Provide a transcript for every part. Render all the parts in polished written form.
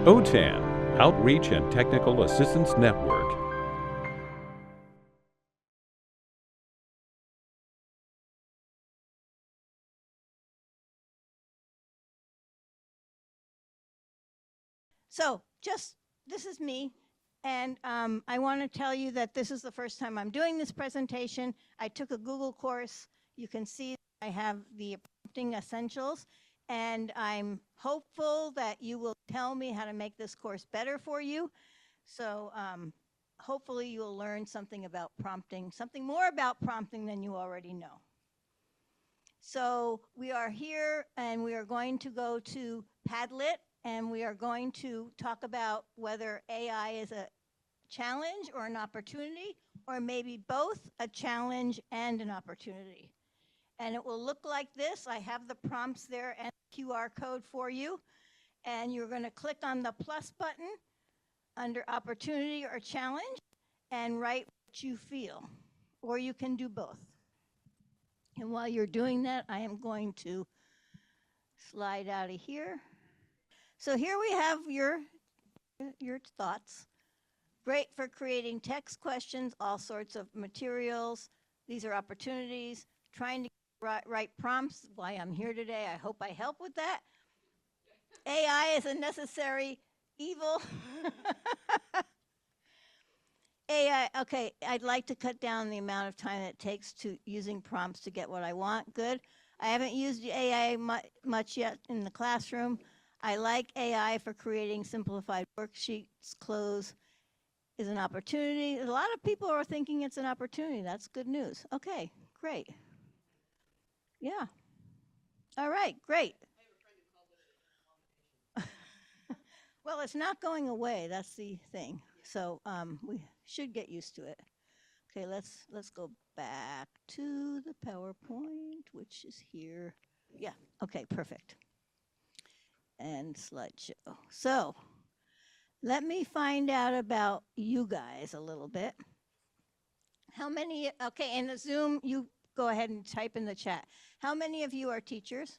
OTAN, Outreach and Technical Assistance Network. So this is me, and I want to tell you that this is the first time I'm doing this presentation. I took a Google course. You can see I have the prompting essentials, and I'm hopeful that you will tell me how to make this course better for you. So hopefully you'll learn something about prompting, something more about prompting than you already know. So we are here, and we are going to go to Padlet, and we are going to talk about whether AI is a challenge or an opportunity, or maybe both a challenge and an opportunity. And it will look like this. I have the prompts there and the QR code for you. And you're going to click on the plus button under opportunity or challenge and write what you feel. Or you can do both. And while you're doing that, I am going to slide out of here. So here we have your thoughts. Great for creating text questions, all sorts of materials. These are opportunities. Trying to write prompts, why I'm here today. I hope I help with that. AI is a necessary evil. AI, okay, I'd like to cut down the amount of time it takes to using prompts to get what I want. Good. I haven't used AI much yet in the classroom. I like AI for creating simplified worksheets. Close is an opportunity. A lot of people are thinking it's an opportunity. That's good news. Okay, great. Yeah. All right, great. Well, it's not going away. That's the thing. So we should get used to it. Okay, let's go back to the PowerPoint, which is here. Yeah, okay, perfect. And slideshow. So let me find out about you guys a little bit. How many, okay, in the Zoom, you go ahead and type in the chat. How many of you are teachers?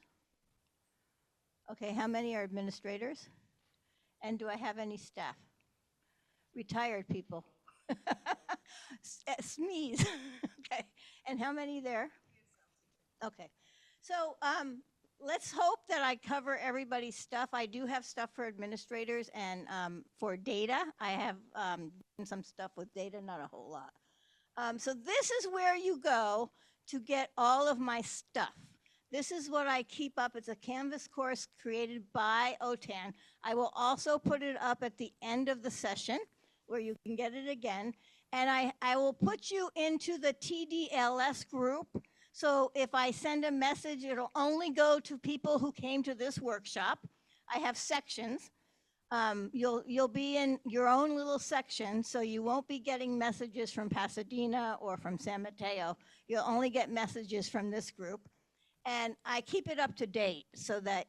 Okay, how many are administrators? And do I have any staff? Retired people. SMEs. Okay, and how many there? Okay, so let's hope that I cover everybody's stuff. I do have stuff for administrators and for data. I have some stuff with data, not a whole lot. So this is where you go to get all of my stuff. This is what I keep up. It's a Canvas course created by OTAN. I will also put it up at the end of the session where you can get it again. And I will put you into the TDLS group. So if I send a message, it'll only go to people who came to this workshop. I have sections. You'll be in your own little section, so you won't be getting messages from Pasadena or from San Mateo. You'll only get messages from this group. And I keep it up to date so that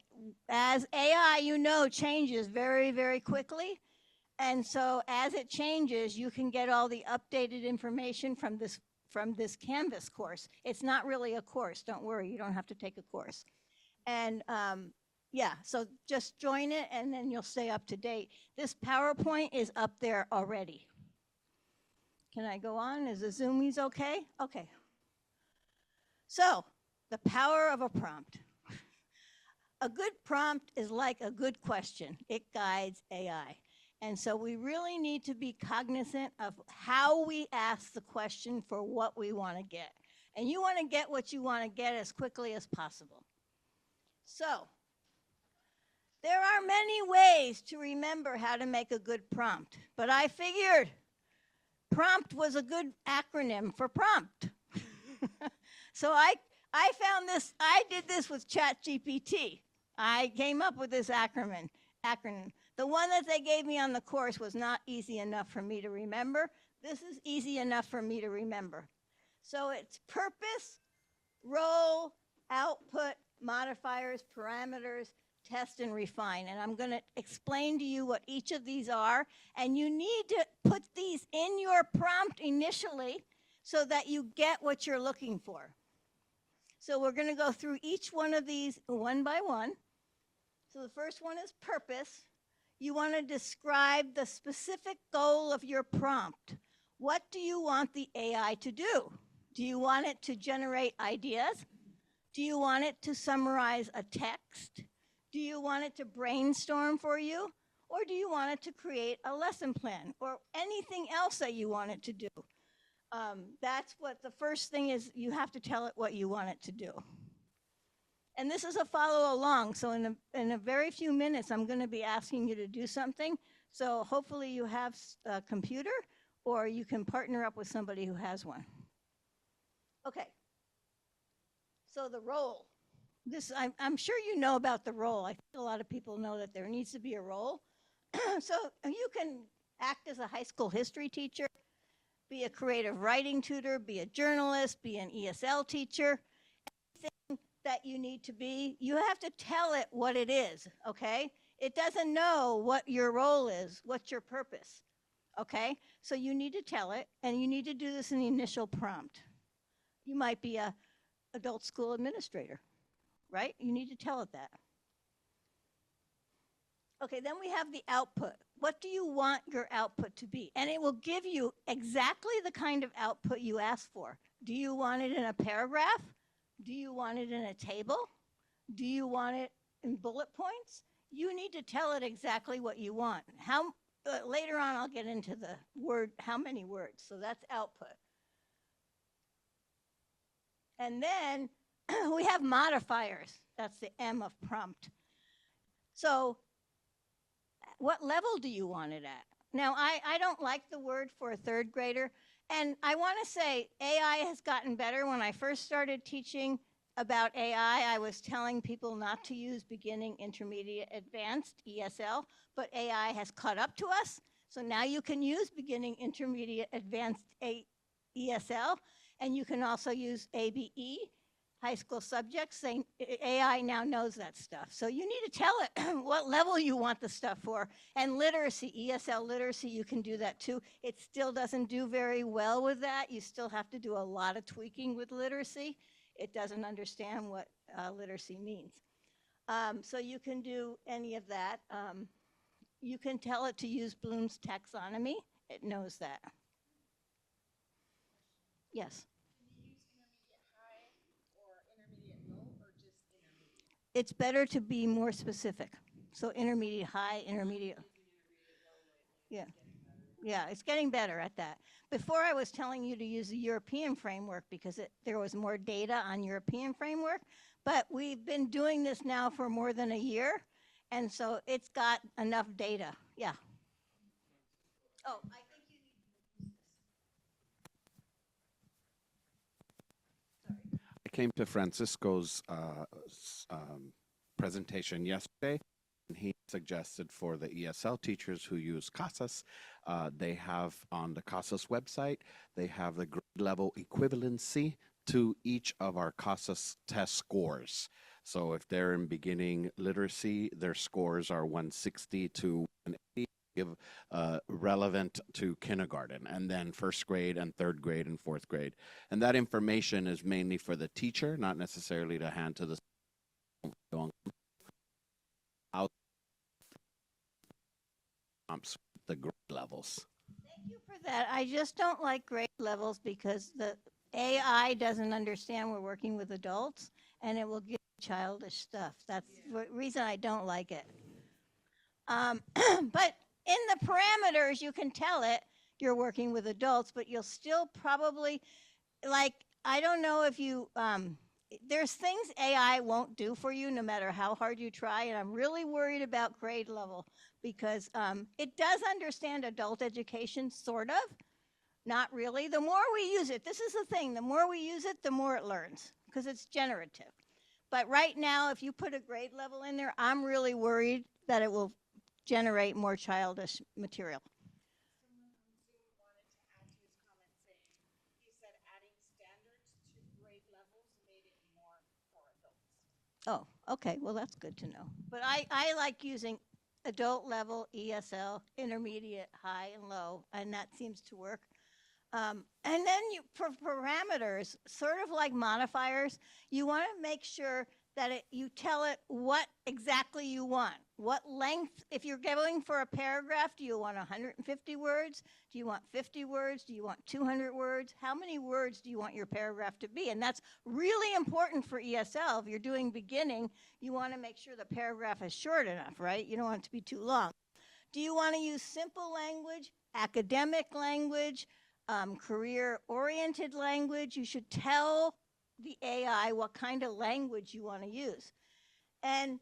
as AI, you know, changes very, very quickly. And so as it changes, you can get all the updated information from this Canvas course. It's not really a course. Don't worry. You don't have to take a course. And yeah, so just join it, and then you'll stay up to date. This PowerPoint is up there already. Can I go on? Is the Zoomies okay? Okay. So the power of a prompt. A good prompt is like a good question. It guides AI. And so we really need to be cognizant of how we ask the question for what we want to get. And you want to get what you want to get as quickly as possible. So there are many ways to remember how to make a good prompt, but I figured prompt was a good acronym for prompt. So I found this, I did this with ChatGPT. I came up with this acronym. The one that they gave me on the course was not easy enough for me to remember. This is easy enough for me to remember. So it's purpose, role, output, modifiers, parameters, test, and refine. And I'm going to explain to you what each of these are. And you need to put these in your prompt initially so that you get what you're looking for. So we're going to go through each one of these one by one. So the first one is purpose. You want to describe the specific goal of your prompt. What do you want the AI to do? Do you want it to generate ideas? Do you want it to summarize a text? Do you want it to brainstorm for you? Or do you want it to create a lesson plan or anything else that you want it to do? That's what the first thing is. You have to tell it what you want it to do. And this is a follow along. So in a very few minutes, I'm going to be asking you to do something. So hopefully you have a computer or you can partner up with somebody who has one. Okay. So the role. I'm sure you know about the role. I think a lot of people know that there needs to be a role. So you can act as a high school history teacher, be a creative writing tutor, be a journalist, be an ESL teacher. Anything that you need to be, you have to tell it what it is, okay? It doesn't know what your role is, what's your purpose, okay? So you need to tell it, and you need to do this in the initial prompt. You might be a adult school administrator, right? You need to tell it that. Okay, then we have the output. What do you want your output to be? And it will give you exactly the kind of output you ask for. Do you want it in a paragraph? Do you want it in a table? Do you want it in bullet points? You need to tell it exactly what you want. Later on, I'll get into the word, how many words. So that's output. And then we have modifiers. That's the M of prompt. So what level do you want it at? Now, I don't like the word for a third grader. And I want to say AI has gotten better. When I first started teaching about AI, I was telling people not to use beginning, intermediate, advanced, ESL, but AI has caught up to us. So now you can use beginning, intermediate, advanced ESL, and you can also use ABE, high school subjects. AI now knows that stuff. So you need to tell it what level you want the stuff for. And literacy, ESL literacy, you can do that too. It still doesn't do very well with that. You still have to do a lot of tweaking with literacy. It doesn't understand what literacy means. So you can do any of that. You can tell it to use Bloom's taxonomy. It knows that. Yes. It's better to be more specific. So intermediate, high, intermediate. Yeah. Yeah, it's getting better at that. Before I was telling you to use the European framework because there was more data on European framework, but we've been doing this now for more than a year, and so it's got enough data. Yeah. Oh, I think you need to use this. I came to Francisco's presentation yesterday, and he suggested for the ESL teachers who use CASAS, they have on the CASAS website, they have the grade level equivalency to each of our CASAS test scores. So if they're in beginning literacy, their scores are 160 to 180. Relevant to kindergarten, and then first grade and third grade and fourth grade. And that information is mainly for the teacher, not necessarily to hand to the the grade levels. Thank you for that. I just don't like grade levels because the AI doesn't understand we're working with adults, and it will give childish stuff. That's the reason I don't like it. But in the parameters, you can tell it you're working with adults, but you'll still probably, like, I don't know if you, there's things AI won't do for you no matter how hard you try, and I'm really worried about grade level because it does understand adult education, sort of, not really. The more we use it, this is the thing, the more we use it, the more it learns because it's generative. But right now, if you put a grade level in there, I'm really worried that it will generate more childish material. Someone on Zoom wanted to add to his comment saying, he said adding standards to grade levels made it more for adults. Oh, okay, well, that's good to know. But I like using adult level, ESL, intermediate, high, and low, and that seems to work. And then for parameters, sort of like modifiers, you want to make sure that you tell it what exactly you want. What length, if you're going for a paragraph, do you want 150 words? Do you want 50 words? Do you want 200 words? How many words do you want your paragraph to be? And that's really important for ESL. If you're doing beginning, you want to make sure the paragraph is short enough, right? You don't want it to be too long. Do you want to use simple language, academic language, career-oriented language? You should tell the AI what kind of language you want to use. And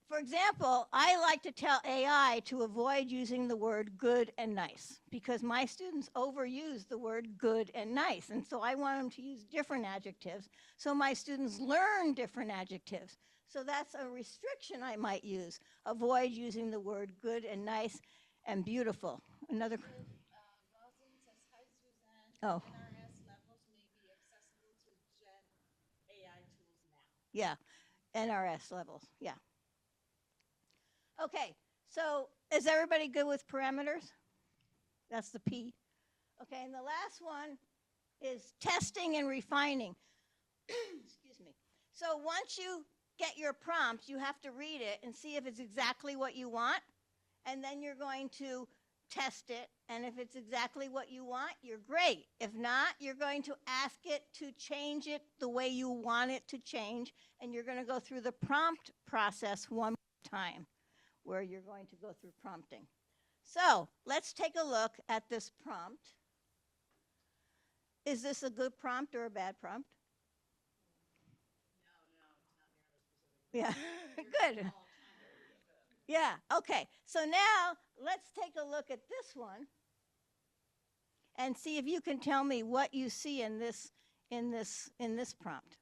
for example, I like to tell AI to avoid using the word good and nice because my students overuse the word good and nice. And so I want them to use different adjectives so my students learn different adjectives. So that's a restriction I might use. Avoid using the word good and nice and beautiful. Another. Rosin says, hi, Suzanne. Oh. NRS levels may be accessible to Gen AI tools now. Yeah, NRS levels, yeah. Okay, so is everybody good with parameters? That's the P. Okay, and the last one is testing and refining. Excuse me. So once you get your prompt, you have to read it and see if it's exactly what you want, and then you're going to test it, and if it's exactly what you want, you're great. If not, you're going to ask it to change it the way you want it to change, and you're going to go through the prompt process one more time, where you're going to go through prompting. So let's take a look at this prompt. Is this a good prompt or a bad prompt? No, it's not nearly specific. Yeah, good. Yeah, okay. So now let's take a look at this one and see if you can tell me what you see in this prompt.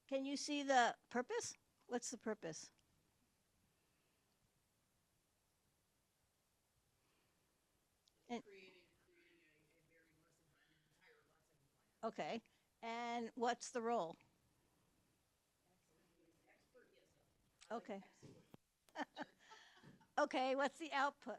Can you see the purpose? What's the purpose? And okay. And what's the role? Okay. Okay, what's the output?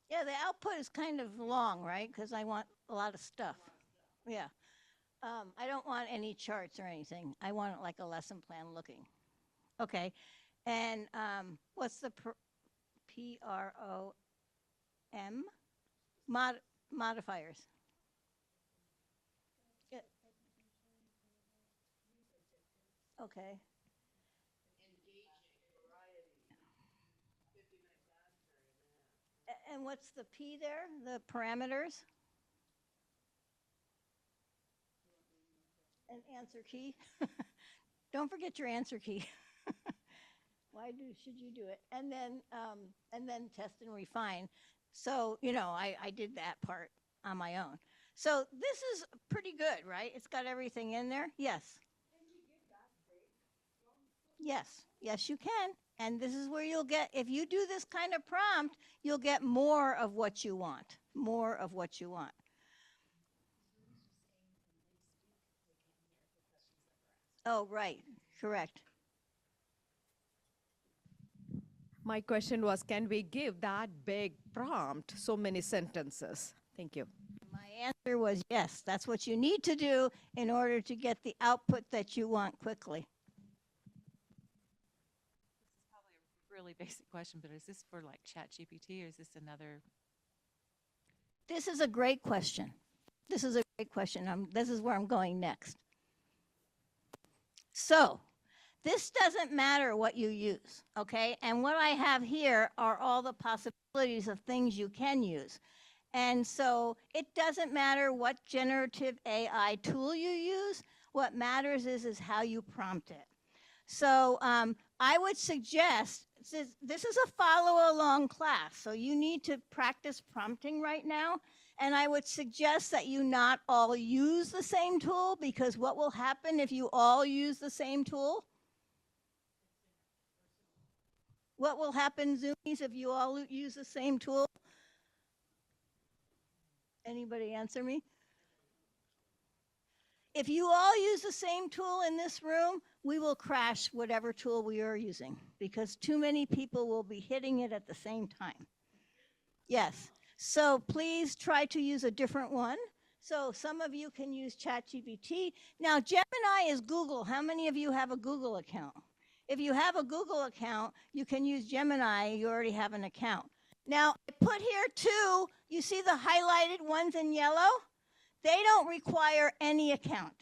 Yeah, the output is kind of long, right? Because I want a lot of stuff. Yeah. I don't want any charts or anything. I want it like a lesson plan looking. Okay. And what's the PROM? Modifiers. Yeah. Okay. And what's the P there? The parameters? An answer key. Don't forget your answer key. Why should you do it? And then test and refine. So, you know, I did that part on my own. So this is pretty good, right? It's got everything in there. Yes. Yes. Yes, you can. And this is where you'll get, if you do this kind of prompt, you'll get more of what you want. More of what you want. Oh, right. Correct. My question was, can we give that big prompt so many sentences? Thank you. My answer was yes. That's what you need to do in order to get the output that you want quickly. This is probably a really basic question, but is this for like ChatGPT or is this another? This is a great question. This is a great question. This is where I'm going next. So, this doesn't matter what you use, okay? And what I have here are all the possibilities of things you can use. And so it doesn't matter what generative AI tool you use. What matters is how you prompt it. So I would suggest, this is a follow-along class, so you need to practice prompting right now. And I would suggest that you not all use the same tool, because what will happen if you all use the same tool? What will happen, Zoomies, if you all use the same tool? Anybody answer me? If you all use the same tool in this room, we will crash whatever tool we are using because too many people will be hitting it at the same time. Yes. So please try to use a different one. So some of you can use ChatGPT. Now, Gemini is Google. How many of you have a Google account? If you have a Google account, you can use Gemini. You already have an account. Now, I put here two. You see the highlighted ones in yellow? They don't require any account.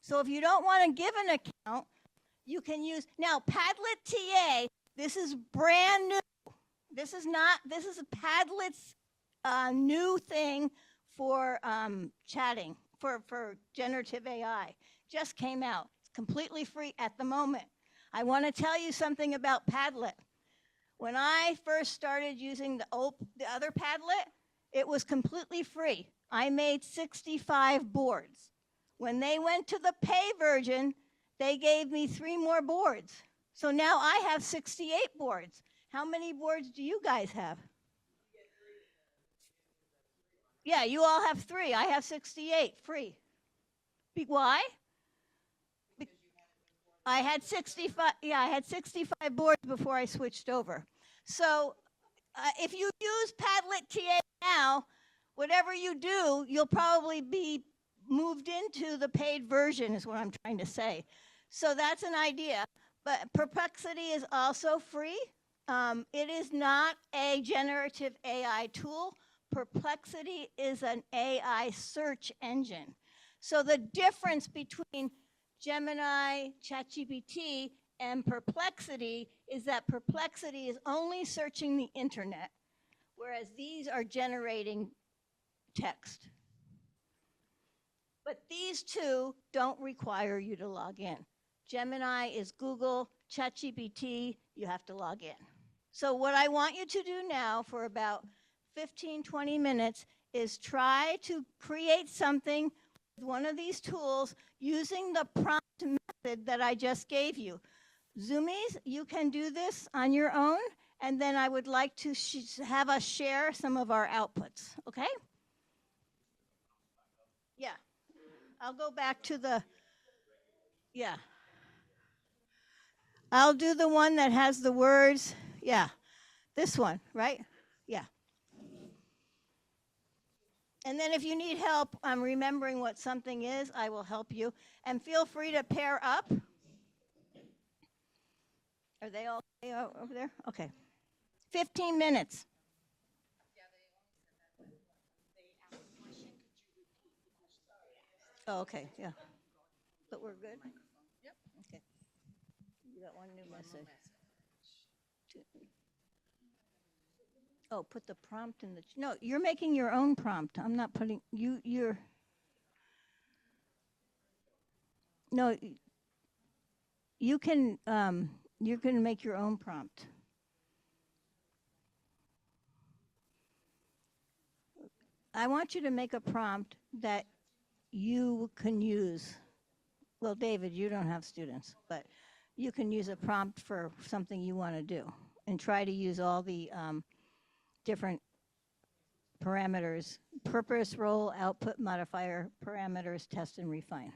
So if you don't want to give an account, you can use, now Padlet TA, this is brand new. This is Padlet's new thing for chatting, for generative AI. Just came out. It's completely free at the moment. I want to tell you something about Padlet. When I first started using the other Padlet, it was completely free. I made 65 boards. When they went to the pay version, they gave me 3 more boards. So now I have 68 boards. How many boards do you guys have? Yeah, you all have 3. I have 68 free. Why? I had 65. Yeah, I had 65 boards before I switched over. So if you use Padlet TA now, whatever you do, you'll probably be moved into the paid version is what I'm trying to say. So that's an idea. But Perplexity is also free. It is not a generative AI tool. Perplexity is an AI search engine. So the difference between Gemini, ChatGPT, and Perplexity is that Perplexity is only searching the internet, whereas these are generating text. But these two don't require you to log in. Gemini is Google, ChatGPT, you have to log in. So what I want you to do now for about 15, 20 minutes is try to create something with one of these tools using the prompt method that I just gave you. Zoomies, you can do this on your own, and then I would like to have us share some of our outputs, okay? Yeah, I'll go back to the, yeah. I'll do the one that has the words, yeah, this one, right? Yeah. And then if you need help remembering what something is, I will help you. And feel free to pair up. Are they all okay over there? Okay. 15 minutes. Oh, okay, yeah. But we're good? Yep. Okay. You got one new message. Oh, put the prompt in the, no, you're making your own prompt. I'm not putting, you're, no, you can make your own prompt. I want you to make a prompt that you can use. Well, David, you don't have students, but you can use a prompt for something you want to do and try to use all the different parameters, purpose, role, output, modifier, parameters, test, and refine.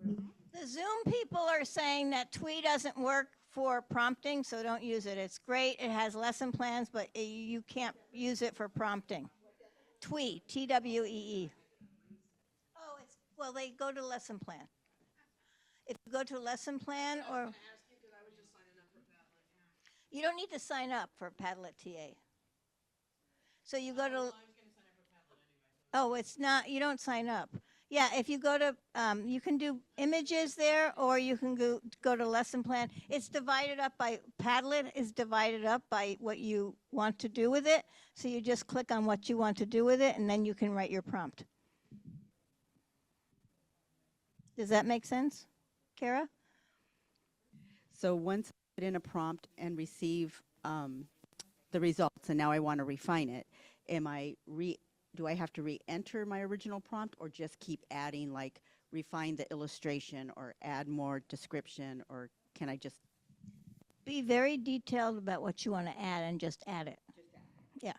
The Zoom people are saying that TWE doesn't work for prompting, so don't use it. It's great. It has lesson plans, but you can't use it for prompting. TWE, T-W-E-E. Oh, well, they go to lesson plan. If you go to lesson plan or... You don't need to sign up for Padlet TA. So you go to... Oh, it's not, you don't sign up. Yeah, if you go to, you can do images there, or you can go to lesson plan. It's divided up by, Padlet is divided up by what you want to do with it. So you just click on what you want to do with it, and then you can write your prompt. Does that make sense, Kara? So once I put in a prompt and receive the results, and now I want to refine it, do I have to re-enter my original prompt, or just keep adding, like refine the illustration or add more description, or can I just? Be very detailed about what you want to add and just add it. Yeah.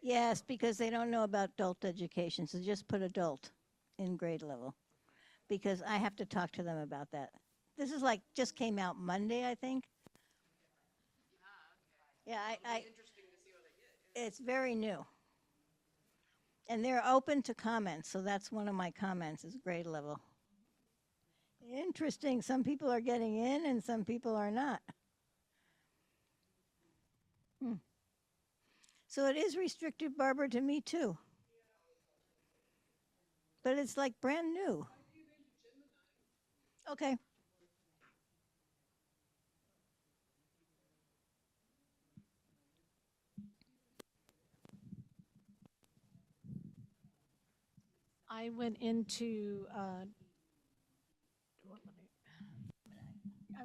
Yes, because they don't know about adult education, so just put adult in grade level. Because I have to talk to them about that. This is like, just came out Monday, I think. Yeah, it's very new. And they're open to comments, so that's one of my comments is grade level. Interesting, some people are getting in and some people are not. So it is restricted, Barbara, to me too. But it's like brand new. Okay. I went into, I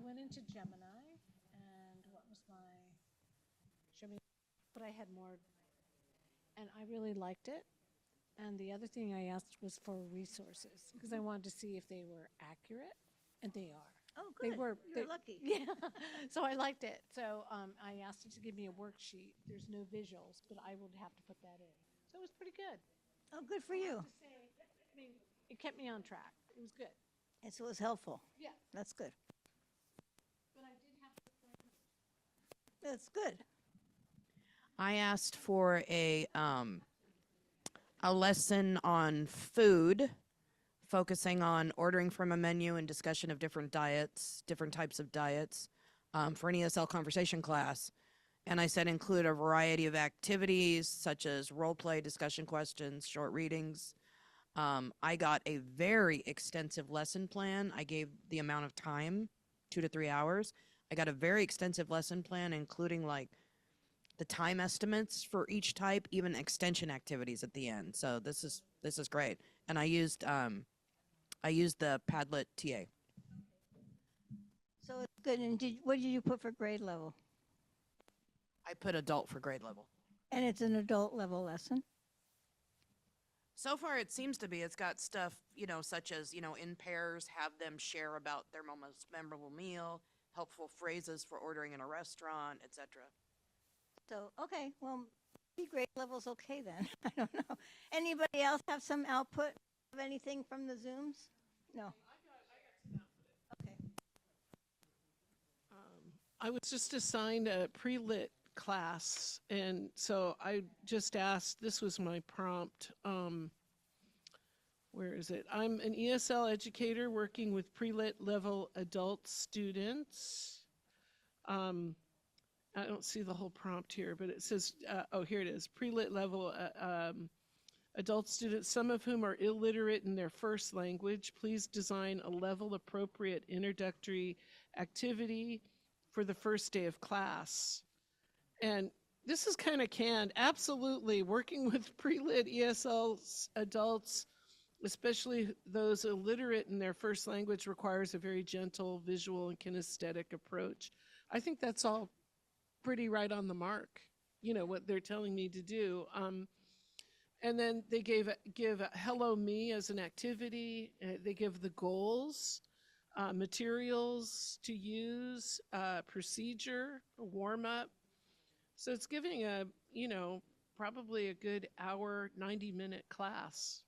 went into Gemini, and what was my, show me, but I had more, and I really liked it. And the other thing I asked was for resources, because I wanted to see if they were accurate, and they are. Oh, They good. were. You're lucky. Yeah. So I liked it. So I asked it to give me a worksheet. There's no visuals, but I would have to put that in. So it was pretty good. Oh, good for you. To say, I mean, it kept me on track. It was good. And so it was helpful. Yeah. That's good. But I did have to. That's good. I asked for a lesson on food, focusing on ordering from a menu and discussion of different diets, different types of diets, for an ESL conversation class. And I said include a variety of activities such as role play, discussion questions, short readings. I got a very extensive lesson plan. I gave the amount of time, 2 to 3 hours. I got a very extensive lesson plan, including like the time estimates for each type, even extension activities at the end. So this is great. And I used the Padlet TA. So it's good. And what did you put for grade level? I put adult for grade level. And it's an adult level lesson? So far, it seems to be. It's got stuff, such as, in pairs, have them share about their most memorable meal, helpful phrases for ordering in a restaurant, etc. So, okay, well, maybe grade level's okay then. I don't know. Anybody else have some output of anything from the Zooms? No. Okay. I was just assigned a pre-lit class, and so I just asked, this was my prompt, where is it? I'm an ESL educator working with pre-lit level adult students. I don't see the whole prompt here, but it says, oh, here it is, pre-lit level adult students, some of whom are illiterate in their first language. Please design a level appropriate introductory activity for the first day of class. And this is kind of canned. Absolutely, working with pre-lit ESL adults, especially those illiterate in their first language, requires a very gentle visual and kinesthetic approach. I think that's all pretty right on the mark, what they're telling me to do. And then they give a Hello Me as an activity. They give the goals, materials to use, procedure, a warm-up. So it's giving probably a good hour, 90-minute class.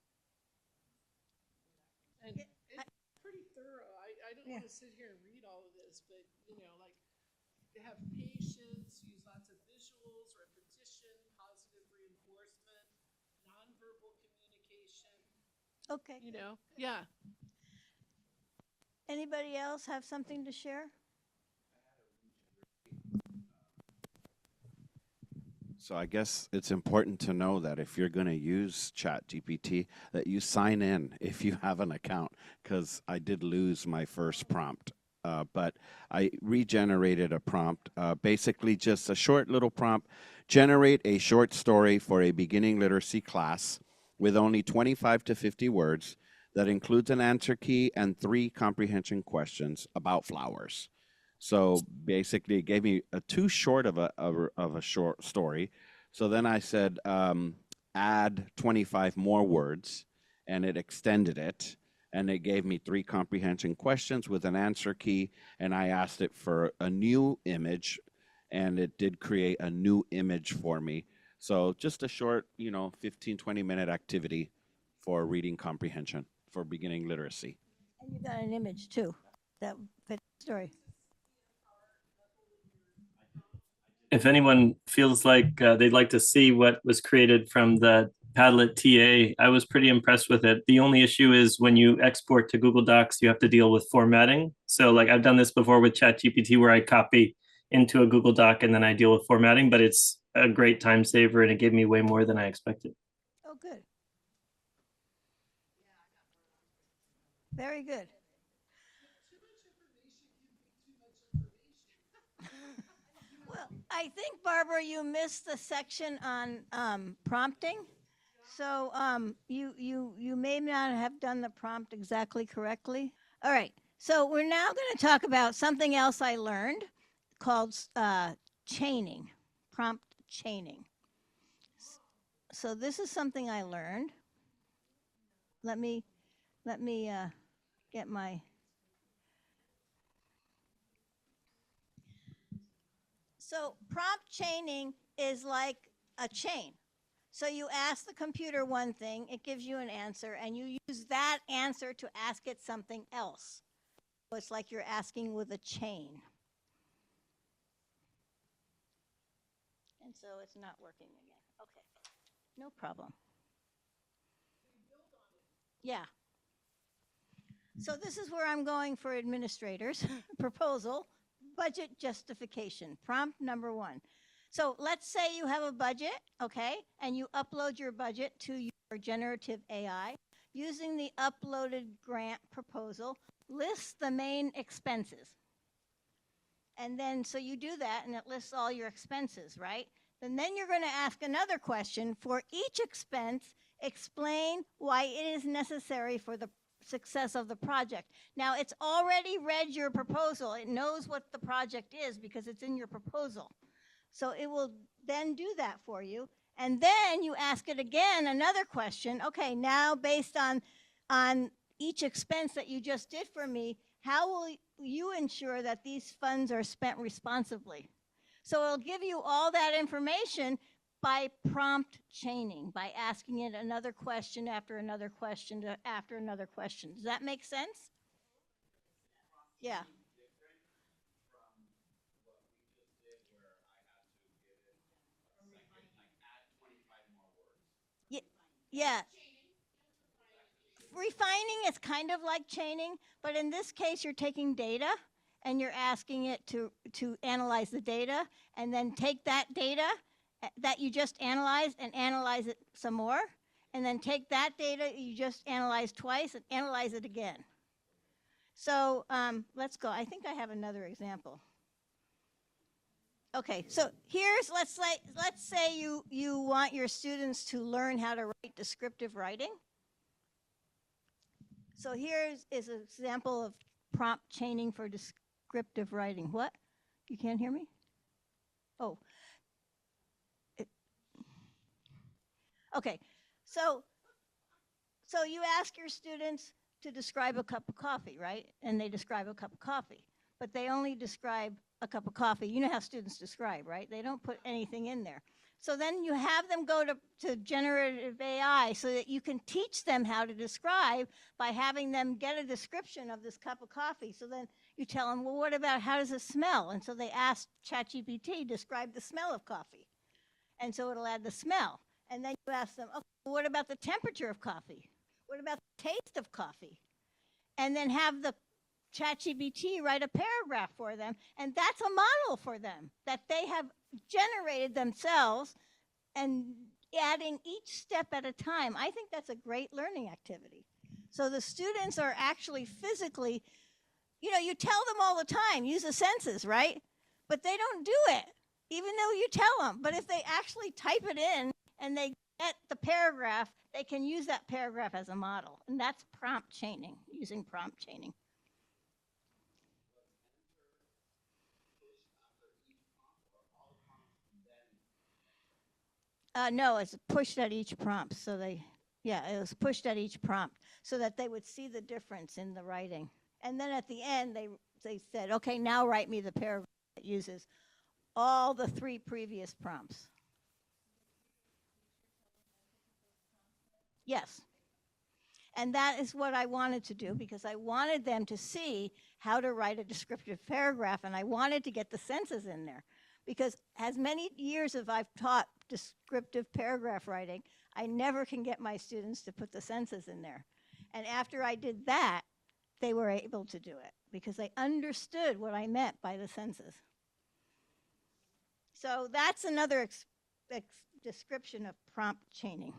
And it's pretty thorough. I don't want to sit here and read all of this, but, like, they have patience, use lots of visuals, repetition, positive reinforcement, nonverbal communication. Okay. Yeah. Anybody else have something to share? So I guess it's important to know that if you're going to use ChatGPT, that you sign in if you have an account, because I did lose my first prompt. But I regenerated a prompt, basically just a short little prompt. Generate a short story for a beginning literacy class with only 25 to 50 words that includes an answer key and 3 comprehension questions about flowers. So basically, it gave me too short of a short story. So then I said, add 25 more words, and it extended it. And it gave me 3 comprehension questions with an answer key, and I asked it for a new image, and it did create a new image for me. So just a short, 15, 20-minute activity for reading comprehension for beginning literacy. And you got an image too that fits the story. If anyone feels like they'd like to see what was created from the Padlet TA, I was pretty impressed with it. The only issue is when you export to Google Docs, you have to deal with formatting. So like I've done this before with ChatGPT where I copy into a Google Doc and then I deal with formatting, but it's a great time saver and it gave me way more than I expected. Oh, good. Very good. Well, I think, Barbara, you missed the section on prompting. So you may not have done the prompt exactly correctly. All right. So we're now going to talk about something else I learned called chaining, prompt chaining. So this is something I learned. Let me get my. So prompt chaining is like a chain. So you ask the computer one thing, it gives you an answer, and you use that answer to ask it something else. So it's like you're asking with a chain. And so it's not working again. Okay, no problem. Yeah. So this is where I'm going for administrators. Proposal, budget justification, prompt number 1. So let's say you have a budget, okay, and you upload your budget to your generative AI. Using the uploaded grant proposal, list the main expenses. And then, so you do that, and it lists all your expenses, right? And then you're going to ask another question. For each expense, explain why it is necessary for the success of the project. Now, it's already read your proposal. It knows what the project is because it's in your proposal. So it will then do that for you. And then you ask it again, another question. Okay, now based on each expense that you just did for me, how will you ensure that these funds are spent responsibly? So it'll give you all that information by prompt chaining, by asking it another question after another question after another question. Does that make sense? Yeah. Yeah. Refining is kind of like chaining, but in this case, you're taking data and you're asking it to analyze the data and then take that data that you just analyzed and analyze it some more. And then take that data you just analyzed twice and analyze it again. So let's go. I think I have another example. Okay, so here's, let's say you want your students to learn how to write descriptive writing. So here's an example of prompt chaining for descriptive writing. What? You can't hear me? Oh. Okay, so you ask your students to describe a cup of coffee, right? And they describe a cup of coffee, but they only describe a cup of coffee. You know how students describe, right? They don't put anything in there. So then you have them go to generative AI so that you can teach them how to describe by having them get a description of this cup of coffee. So then you tell them, well, what about how does it smell? And so they ask ChatGPT, describe the smell of coffee. And so it'll add the smell. And then you ask them, okay, well, what about the temperature of coffee? What about the taste of coffee? And then have the ChatGPT write a paragraph for them. And that's a model for them that they have generated themselves and adding each step at a time. I think that's a great learning activity. So the students are actually physically, you tell them all the time, use the senses, right? But they don't do it, even though you tell them. But if they actually type it in and they get the paragraph, they can use that paragraph as a model. And that's prompt chaining, using prompt chaining. No, it's pushed at each prompt. So it was pushed at each prompt so that they would see the difference in the writing. And then at the end, they said, okay, now write me the paragraph that uses all the 3 previous prompts. Yes. And that is what I wanted to do because I wanted them to see how to write a descriptive paragraph, and I wanted to get the senses in there. Because as many years as I've taught descriptive paragraph writing, I never can get my students to put the senses in there. And after I did that, they were able to do it because they understood what I meant by the senses. So that's another description of prompt chaining.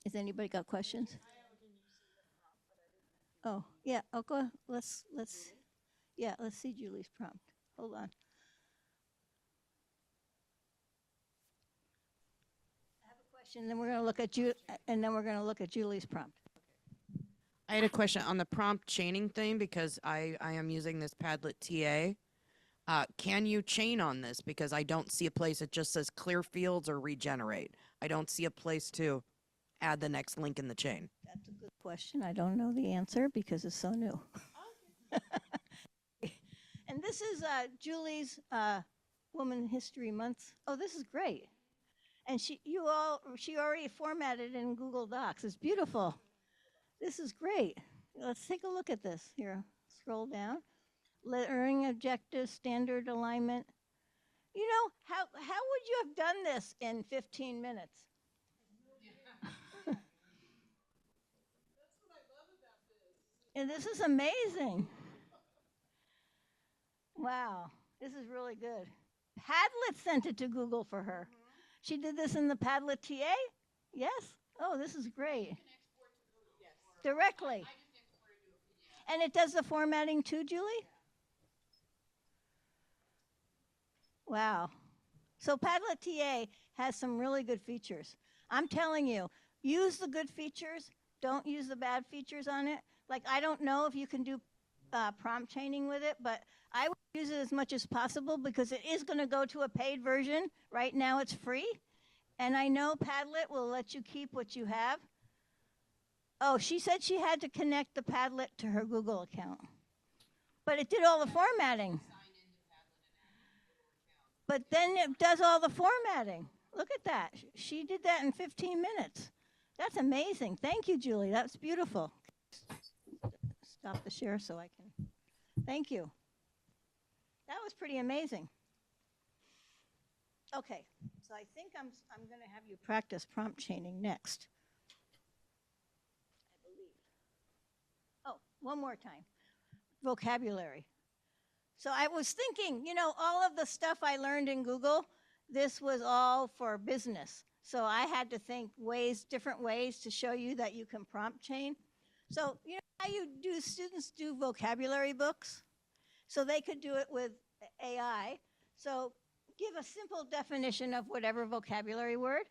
Has anybody got questions? Oh, yeah. Oh, go. Let's see Julie's prompt. Hold on. I have a question, then we're going to look at and then we're going to look at Julie's prompt. I had a question on the prompt chaining thing because I am using this Padlet TA. Can you chain on this? Because I don't see a place that just says clear fields or regenerate. I don't see a place to add the next link in the chain. That's a good question. I don't know the answer because it's so new. And this is Julie's Woman History Month. Oh, this is great. And she already formatted it in Google Docs. It's beautiful. This is great. Let's take a look at this. Here, scroll down. Learning objectives, standard alignment. You know, how would you have done this in 15 minutes? And this is amazing. Wow, this is really good. Padlet sent it to Google for her. She did this in the Padlet TA? Yes? Oh, this is great. Directly. And it does the formatting too, Julie? Wow. So Padlet TA has some really good features. I'm telling you, use the good features. Don't use the bad features on it. Like, I don't know if you can do prompt chaining with it, but I would use it as much as possible because it is going to go to a paid version. Right now it's free. And I know Padlet will let you keep what you have. Oh, she said she had to connect the Padlet to her Google account. But it did all the formatting. But then it does all the formatting. Look at that. She did that in 15 minutes. That's amazing. Thank you, Julie. That's beautiful. Stop the share so I can. Thank you. That was pretty amazing. Okay, so I think I'm going to have you practice prompt chaining next. I believe. Oh, one more time. Vocabulary. So I was thinking, you know, all of the stuff I learned in Google, this was all for business. So I had to think different ways to show you that you can prompt chain. So you know how students do vocabulary books? So they could do it with AI. So give a simple definition of whatever vocabulary word,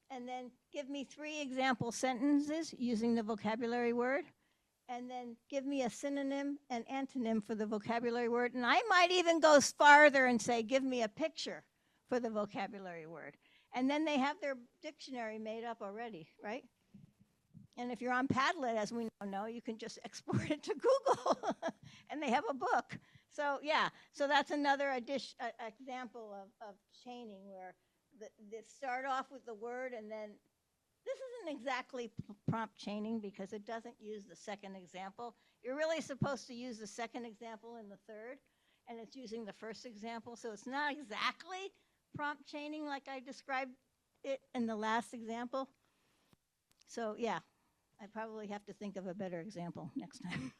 and then give me 3 example sentences using the vocabulary word, and then give me a synonym and antonym for the vocabulary word. And I might even go farther and say, give me a picture for the vocabulary word. And then they have their dictionary made up already, right? And if you're on Padlet, as we know, you can just export it to Google, and they have a book. So yeah, so that's another example of chaining where they start off with the word, and then this isn't exactly prompt chaining because it doesn't use the second example. You're really supposed to use the second example and the third, and it's using the first example. So it's not exactly prompt chaining like I described it in the last example. So yeah, I probably have to think of a better example next time.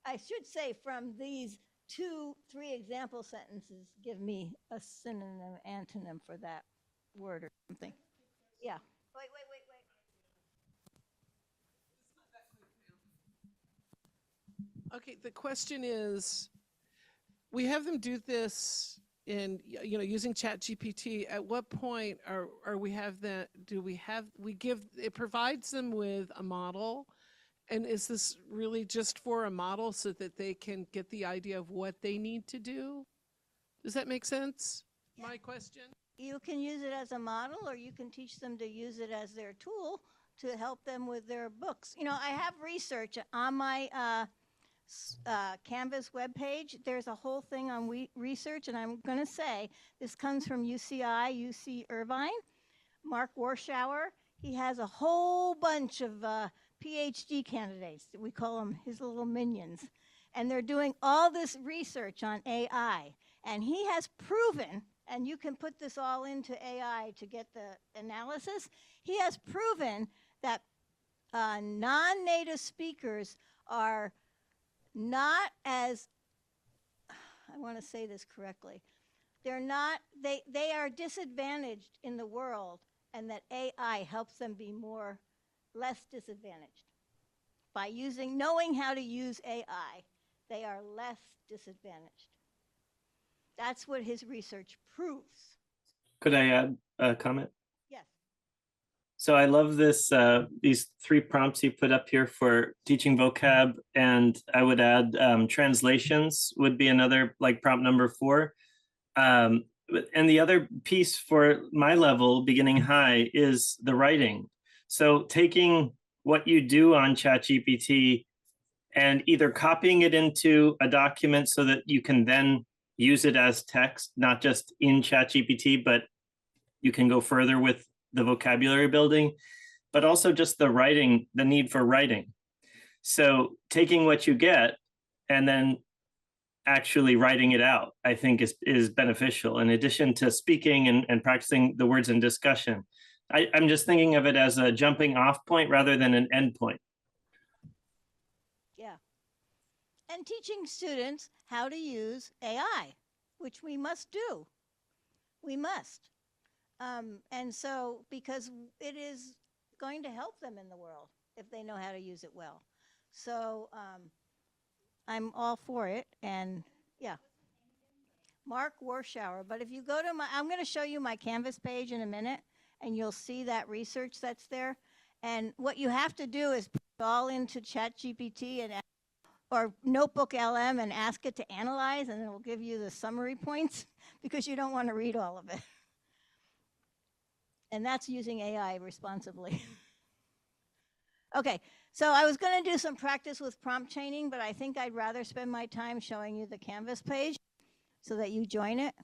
I should say from these 3 example sentences, give me a synonym, antonym for that word or something. Yeah. Wait. Okay, the question is, we have them do this in, you know, using ChatGPT. At what point it provides them with a model, and is this really just for a model so that they can get the idea of what they need to do? Does that make sense? Yeah. My question? You can use it as a model, or you can teach them to use it as their tool to help them with their books. You know, I have research on my Canvas webpage. There's a whole thing on research, and I'm going to say this comes from UCI, UC Irvine. Mark Warschauer. He has a whole bunch of PhD candidates. We call them his little minions. And they're doing all this research on AI. And he has proven, and you can put this all into AI to get the analysis, he has proven that non-native speakers are not as, I want to say this correctly, they are disadvantaged in the world, and that AI helps them be less disadvantaged. By knowing how to use AI, they are less disadvantaged. That's what his research proves. Could I add a comment? Yes. So I love this, these 3 prompts you put up here for teaching vocab, and I would add translations would be another, like prompt number 4. And the other piece for my level, beginning high, is the writing. So taking what you do on ChatGPT and either copying it into a document so that you can then use it as text, not just in ChatGPT, but you can go further with the vocabulary building, but also just the writing, the need for writing. So taking what you get and then actually writing it out, I think is beneficial, in addition to speaking and practicing the words in discussion. I'm just thinking of it as a jumping off point rather than an end point. Yeah. And teaching students how to use AI, which we must do. We must. And so, because it is going to help them in the world if they know how to use it well. So I'm all for it. And yeah, Mark Warschauer. But if you go to I'm going to show you my Canvas page in a minute, and you'll see that research that's there. And what you have to do is put it all into ChatGPT or Notebook LM and ask it to analyze, and it will give you the summary points because you don't want to read all of it. And that's using AI responsibly. Okay, so I was going to do some practice with prompt chaining, but I think I'd rather spend my time showing you the Canvas page so that you join it.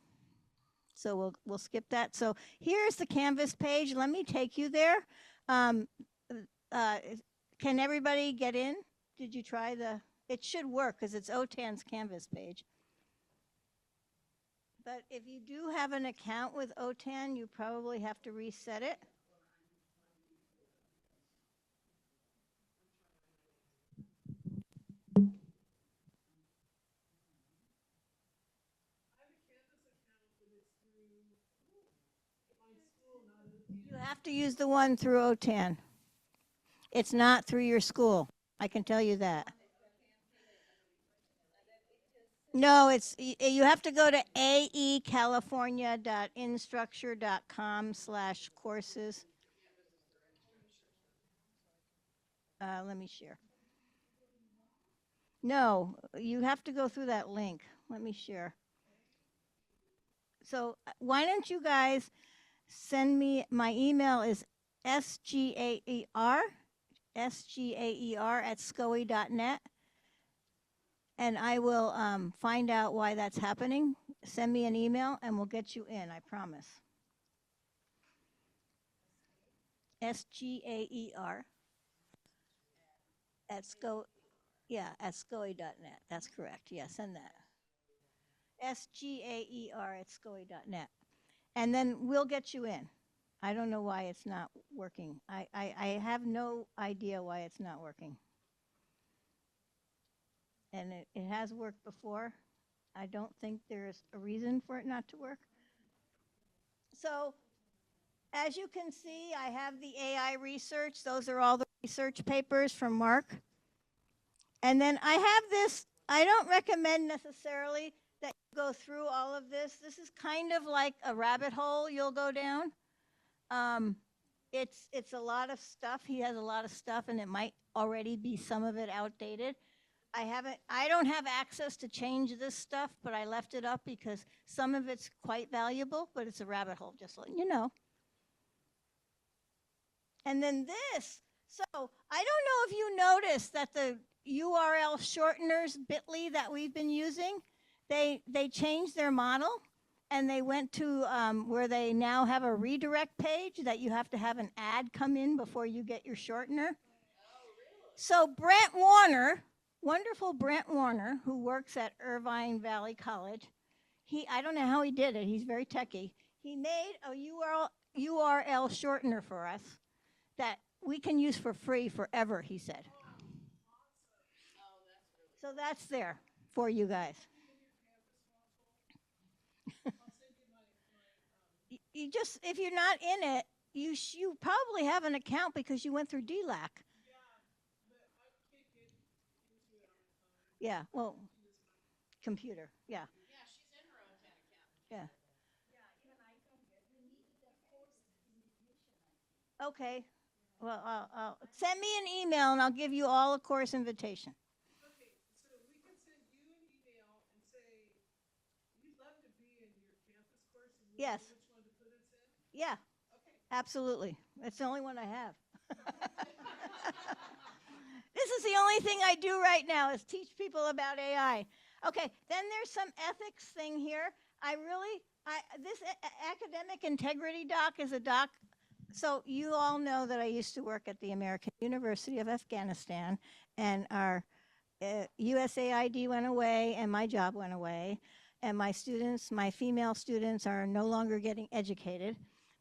So we'll skip that. So here's the Canvas page. Let me take you there. Can everybody get in? Did you try it should work because it's OTAN's Canvas page. But if you do have an account with OTAN, you probably have to reset it. You have to use the one through OTAN. It's not through your school. I can tell you that. No, you have to go to aecalifornia.instructure.com/courses. Let me share. No, you have to go through that link. Let me share. So why don't you guys send me, my email is sgaer@scoe.net. And I will find out why that's happening. Send me an email and we'll get you in, I promise. SGAER at scoe.net. That's correct. Yeah, send that. SGAER@scoe.net. And then we'll get you in. I don't know why it's not working. I have no idea why it's not working. And it has worked before. I don't think there's a reason for it not to work. So as you can see, I have the AI research. Those are all the research papers from Mark. And then I have this. I don't recommend necessarily that you go through all of this. This is kind of like a rabbit hole you'll go down. It's a lot of stuff. He has a lot of stuff, and it might already be some of it outdated. I don't have access to change this stuff, but I left it up because some of it's quite valuable, but it's a rabbit hole, just letting you know. And then this. So I don't know if you noticed that the URL shorteners, bit.ly, that we've been using, they changed their model, and they went to where they now have a redirect page that you have to have an ad come in before you get your shortener. So Brent Warner, wonderful Brent Warner, who works at Irvine Valley College, I don't know how he did it. He's very techy. He made a URL shortener for us that we can use for free forever, he said. So that's there for you guys. You just, if you're not in it, you probably have an account because you went through DLAC. Yeah, well, computer, yeah. Yeah, she's in her OTAN account. Yeah. Okay. Well, I'll send me an email and I'll give you all a course invitation. Okay, so we can send you an email and say, we'd love to be in your campus course and we Yes. know which one to put us in? Yeah, Okay. absolutely. That's the only one I have. This is the only thing I do right now is teach people about AI. Okay, then there's some ethics thing here. This academic integrity doc is a doc. So you all know that I used to work at the American University of Afghanistan, and our USAID went away, and my job went away, and my students, my female students, are no longer getting educated.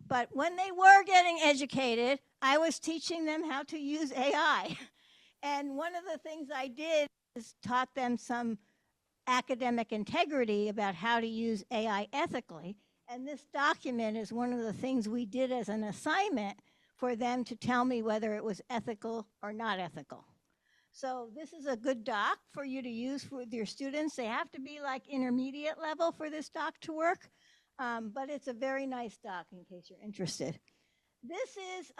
But when they were getting educated, I was teaching them how to use AI. And one of the things I did is taught them some academic integrity about how to use AI ethically. And this document is one of the things we did as an assignment for them to tell me whether it was ethical or not ethical. So this is a good doc for you to use with your students. They have to be like intermediate level for this doc to work, but it's a very nice doc in case you're interested. This is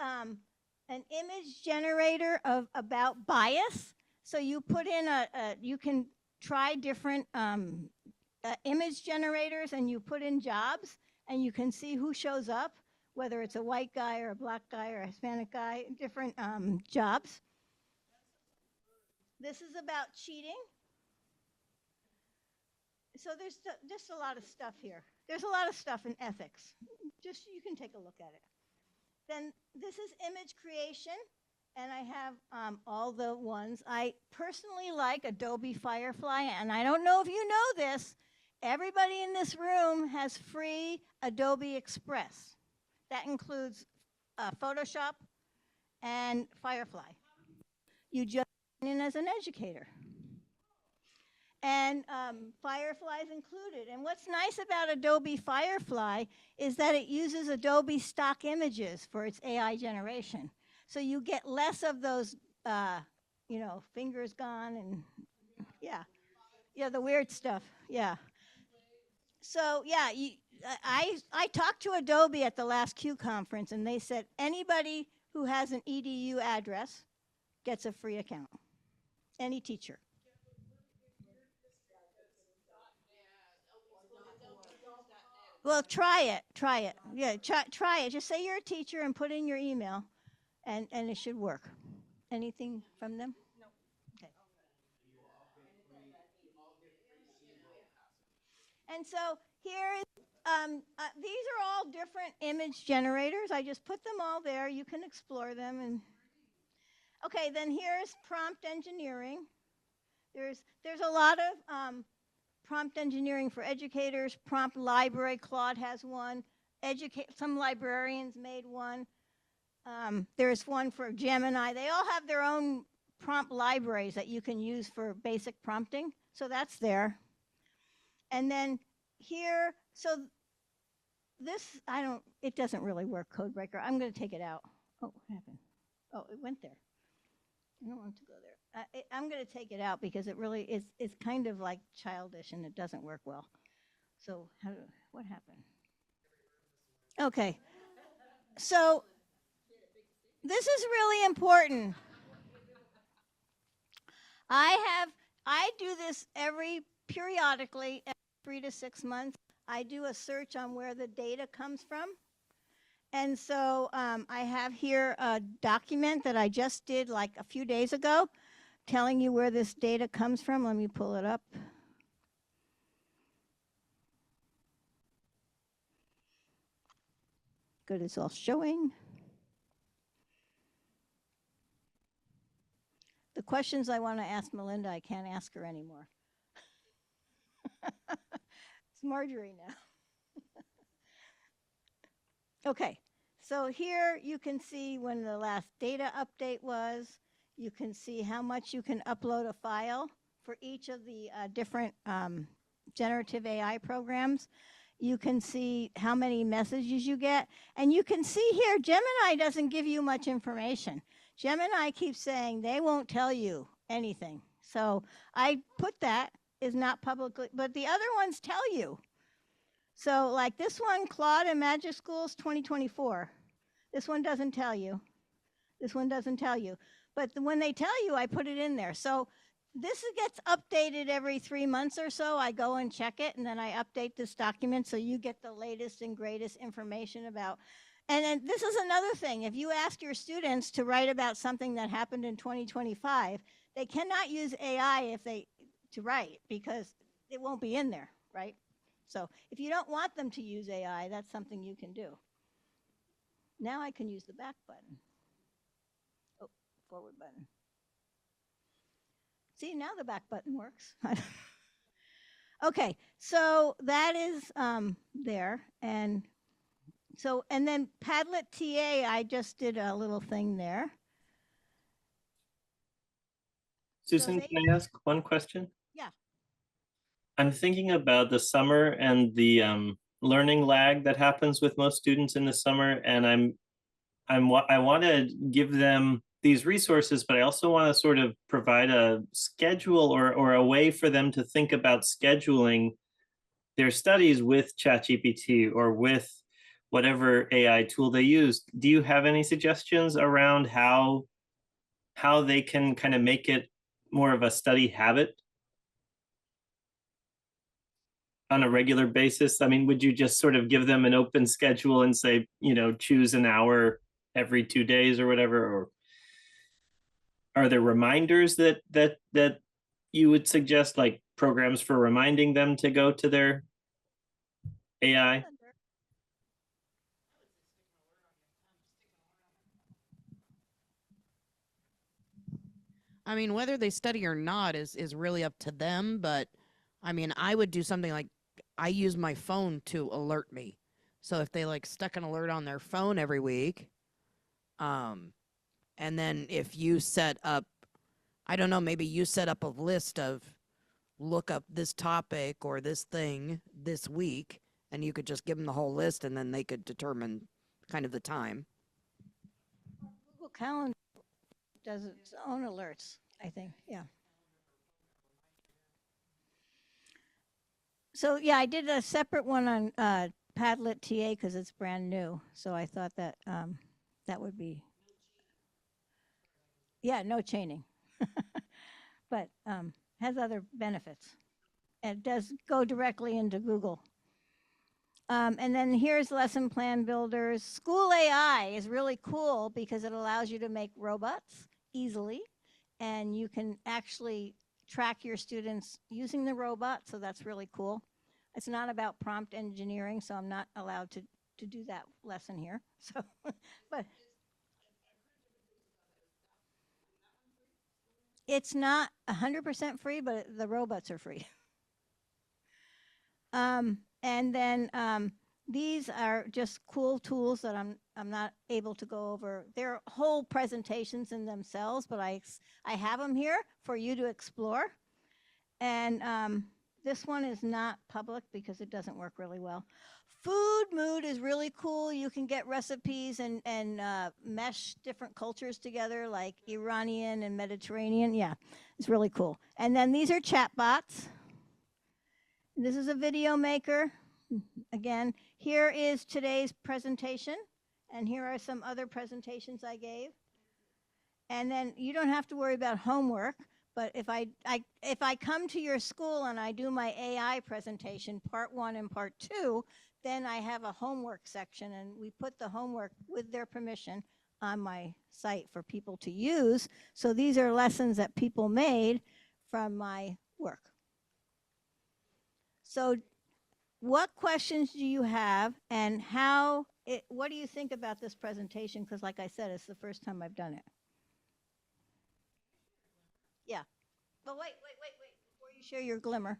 an image generator about bias. So you put in you can try different image generators and you put in jobs and you can see who shows up, whether it's a white guy or a black guy or a Hispanic guy, different jobs. This is about cheating. So there's just a lot of stuff here. There's a lot of stuff in ethics. Just you can take a look at it. Then this is image creation, and I have all the ones. I personally like Adobe Firefly, and I don't know if you know this, everybody in this room has free Adobe Express. That includes Photoshop and Firefly. You just go in as an educator. And Firefly is included. And what's nice about Adobe Firefly is that it uses Adobe stock images for its AI generation. So you get less of those, fingers gone and, yeah, the weird stuff, yeah. So, yeah, I talked to Adobe at the last Q conference, and they said anybody who has an EDU address gets a free account, any teacher. Well, try it. Yeah, try it. Just say you're a teacher and put in your email, and it should work. Anything from them? No. Okay. And so here is, these are all different image generators. I just put them all there. You can explore them. And okay, then here's prompt engineering. There's a lot of prompt engineering for educators, prompt library, Claude has one. Some librarians made one. There's one for Gemini. They all have their own prompt libraries that you can use for basic prompting. So that's there. And then here, so this, it doesn't really work, Codebreaker. I'm going to take it out. Oh, what happened? Oh, it went there. I don't want it to go there. I'm going to take it out because it really is, it's kind of like childish and it doesn't work well. So what happened? Okay. So this is really important. I do this periodically, every 3 to 6 months. I do a search on where the data comes from. And so I have here a document that I just did like a few days ago telling you where this data comes from. Let me pull it up. Good, it's all showing. The questions I want to ask Melinda, I can't ask her anymore. It's Marjorie now. Okay, so here you can see when the last data update was. You can see how much you can upload a file for each of the different generative AI programs. You can see how many messages you get. And you can see here, Gemini doesn't give you much information. Gemini keeps saying they won't tell you anything. So I put that is not publicly, but the other ones tell you. So like this one, Claude and Magic Schools 2024. This one doesn't tell you. This one doesn't tell you. But when they tell you, I put it in there. So this gets updated every 3 months or so. I go and check it, and then I update this document so you get the latest and greatest information about. And then this is another thing. If you ask your students to write about something that happened in 2025, they cannot use AI to write because it won't be in there, right? So if you don't want them to use AI, that's something you can do. Now I can use the back button. Oh, forward button. See, now the back button works. Okay, so that is there. And then Padlet TA, I just did a little thing there. Susan, So can I ask one question? Yeah. I'm thinking about the summer and the learning lag that happens with most students in the summer, and I want to give them these resources, but I also want to sort of provide a schedule or a way for them to think about scheduling their studies with ChatGPT or with whatever AI tool they use. Do you have any suggestions around how they can kind of make it more of a study habit on a regular basis? I mean, would you just sort of give them an open schedule and say, choose an hour every 2 days or whatever? Or are there reminders that you would suggest, like programs for reminding them to go to their AI? I mean, whether they study or not is really up to them. But I mean, I would do something like I use my phone to alert me. So if they like stuck an alert on their phone every week, and then if you set up, I don't know, maybe you set up a list of look up this topic or this thing this week, and you could just give them the whole list, and then they could determine kind of the time. Google Calendar does its own alerts, I think, yeah. So yeah, I did a separate one on Padlet TA because it's brand new. So I thought that that would be, yeah, no chaining, but has other benefits. It does go directly into Google. And then here's lesson plan builders. School AI is really cool because it allows you to make robots easily, and you can actually track your students using the robot, so that's really cool. It's not about prompt engineering, so I'm not allowed to do that lesson here. So, but it's not 100% free, but the robots are free. And then these are just cool tools that I'm not able to go over. They're whole presentations in themselves, but I have them here for you to explore. And this one is not public because it doesn't work really well. Food Mood is really cool. You can get recipes and mesh different cultures together, like Iranian and Mediterranean. Yeah, it's really cool. And then these are chatbots. This is a video maker. Again, here is today's presentation, and here are some other presentations I gave. And then you don't have to worry about homework, but if I come to your school and I do my AI presentation, part 1 and part 2, then I have a homework section, and we put the homework with their permission on my site for people to use. So these are lessons that people made from my work. So what questions do you have, and what do you think about this presentation? Because like I said, it's the first time I've done it. Yeah. But wait. Before you share your glimmer.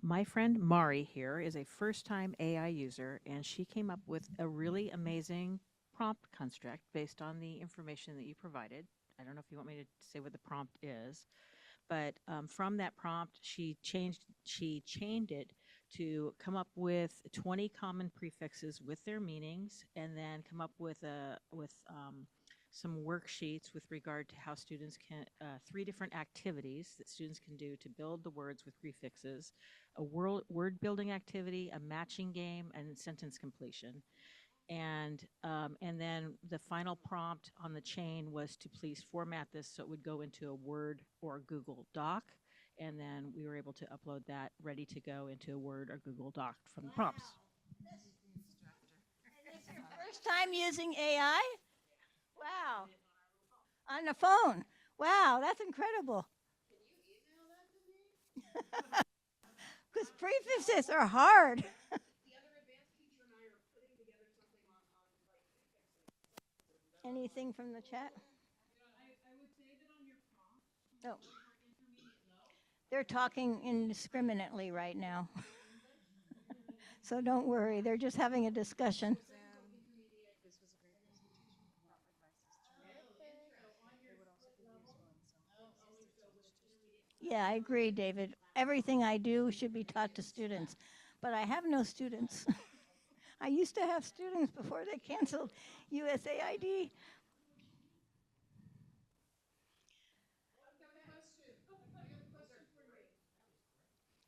My friend Mari here is a first-time AI user, and she came up with a really amazing prompt construct based on the information that you provided. I don't know if you want me to say what the prompt is, but from that prompt, she chained it to come up with 20 common prefixes with their meanings, and then come up with some worksheets with regard to how students can, 3 different activities that students can do to build the words with prefixes, a word building activity, a matching game, and sentence completion. And then the final prompt on the chain was to please format this so it would go into a Word or Google Doc. And then we were able to upload that ready to go into a Word or Google Doc from the prompts. And it's your first time using AI? Wow. On the phone. Wow, that's incredible. Can you email that to me? Because prefixes are hard. Anything from the chat? Oh. They're talking indiscriminately right now. So don't worry, they're just having a discussion. Yeah, I agree, David. Everything I do should be taught to students, but I have no students. I used to have students before they canceled USAID.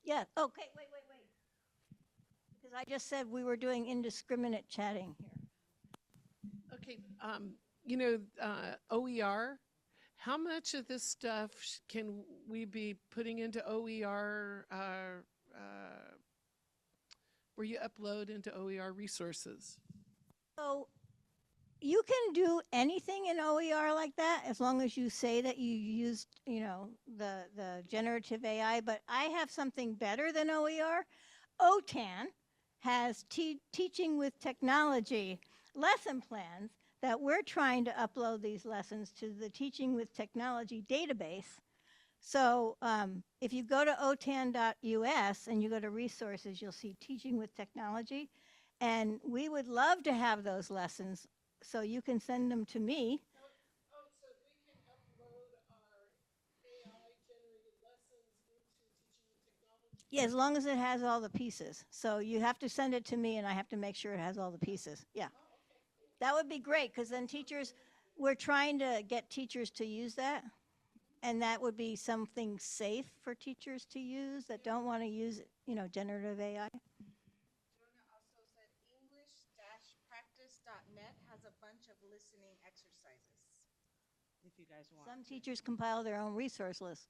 Yeah, okay, wait. Because I just said we were doing indiscriminate chatting here. Okay, OER, how much of this stuff can we be putting into OER where you upload into OER resources? So you can do anything in OER like that as long as you say that you used, the generative AI, but I have something better than OER. OTAN has teaching with technology lesson plans that we're trying to upload these lessons to the Teaching with Technology database. So if you go to otan.us and you go to resources, you'll see Teaching with Technology. And we would love to have those lessons, so you can send them to me. So we can upload our AI-generated lessons into Teaching with Technology? Yeah, as long as it has all the pieces. So you have to send it to me, and I have to make sure it has all the pieces. Yeah. That would be great, because then we're trying to get teachers to use that. And that would be something safe for teachers to use that don't want to use, generative AI. Jonah also said English-practice.net has a bunch of listening exercises, if you guys want. Some teachers compile their own resource list.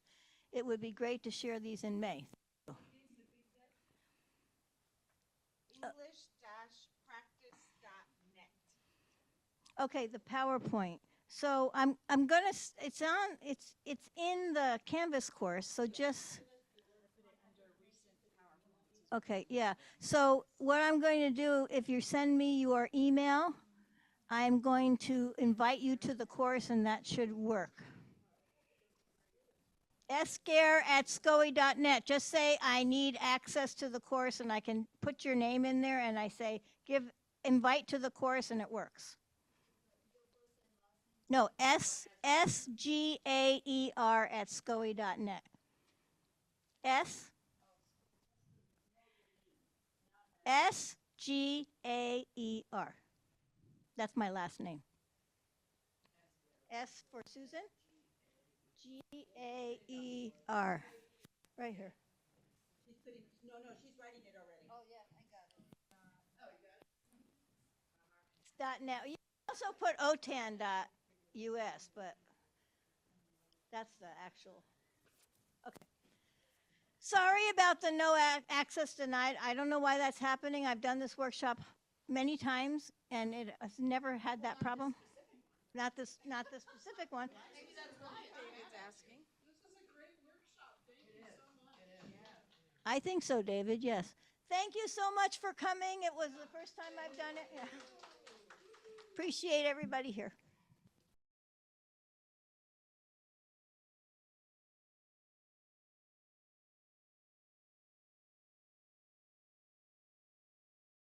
It would be great to share these in May. English-practice.net. Okay, the PowerPoint. So I'm gonna. It's in the Canvas course. So just. Okay, yeah. So what I'm going to do, if you send me your email, I'm going to invite you to the course, and that should work. Gaer@scoe.net. Just say I need access to the course, and I can put your name in there, and I say invite to the course, and it works. No, SGAER@scoe.net. SGAER. That's my last name. S for Susan. GAER. Right here. She's writing it already. Oh, yeah, I got it. It's .net. You can also put otan.us, but that's the actual. Okay. Sorry about the no access denied. I don't know why that's happening. I've done this workshop many times, and it has never had that problem. Not this specific one. Maybe that's what David's asking. I think so, David, yes. Thank you so much for coming. It was the first time I've done it. Yeah. Appreciate everybody here.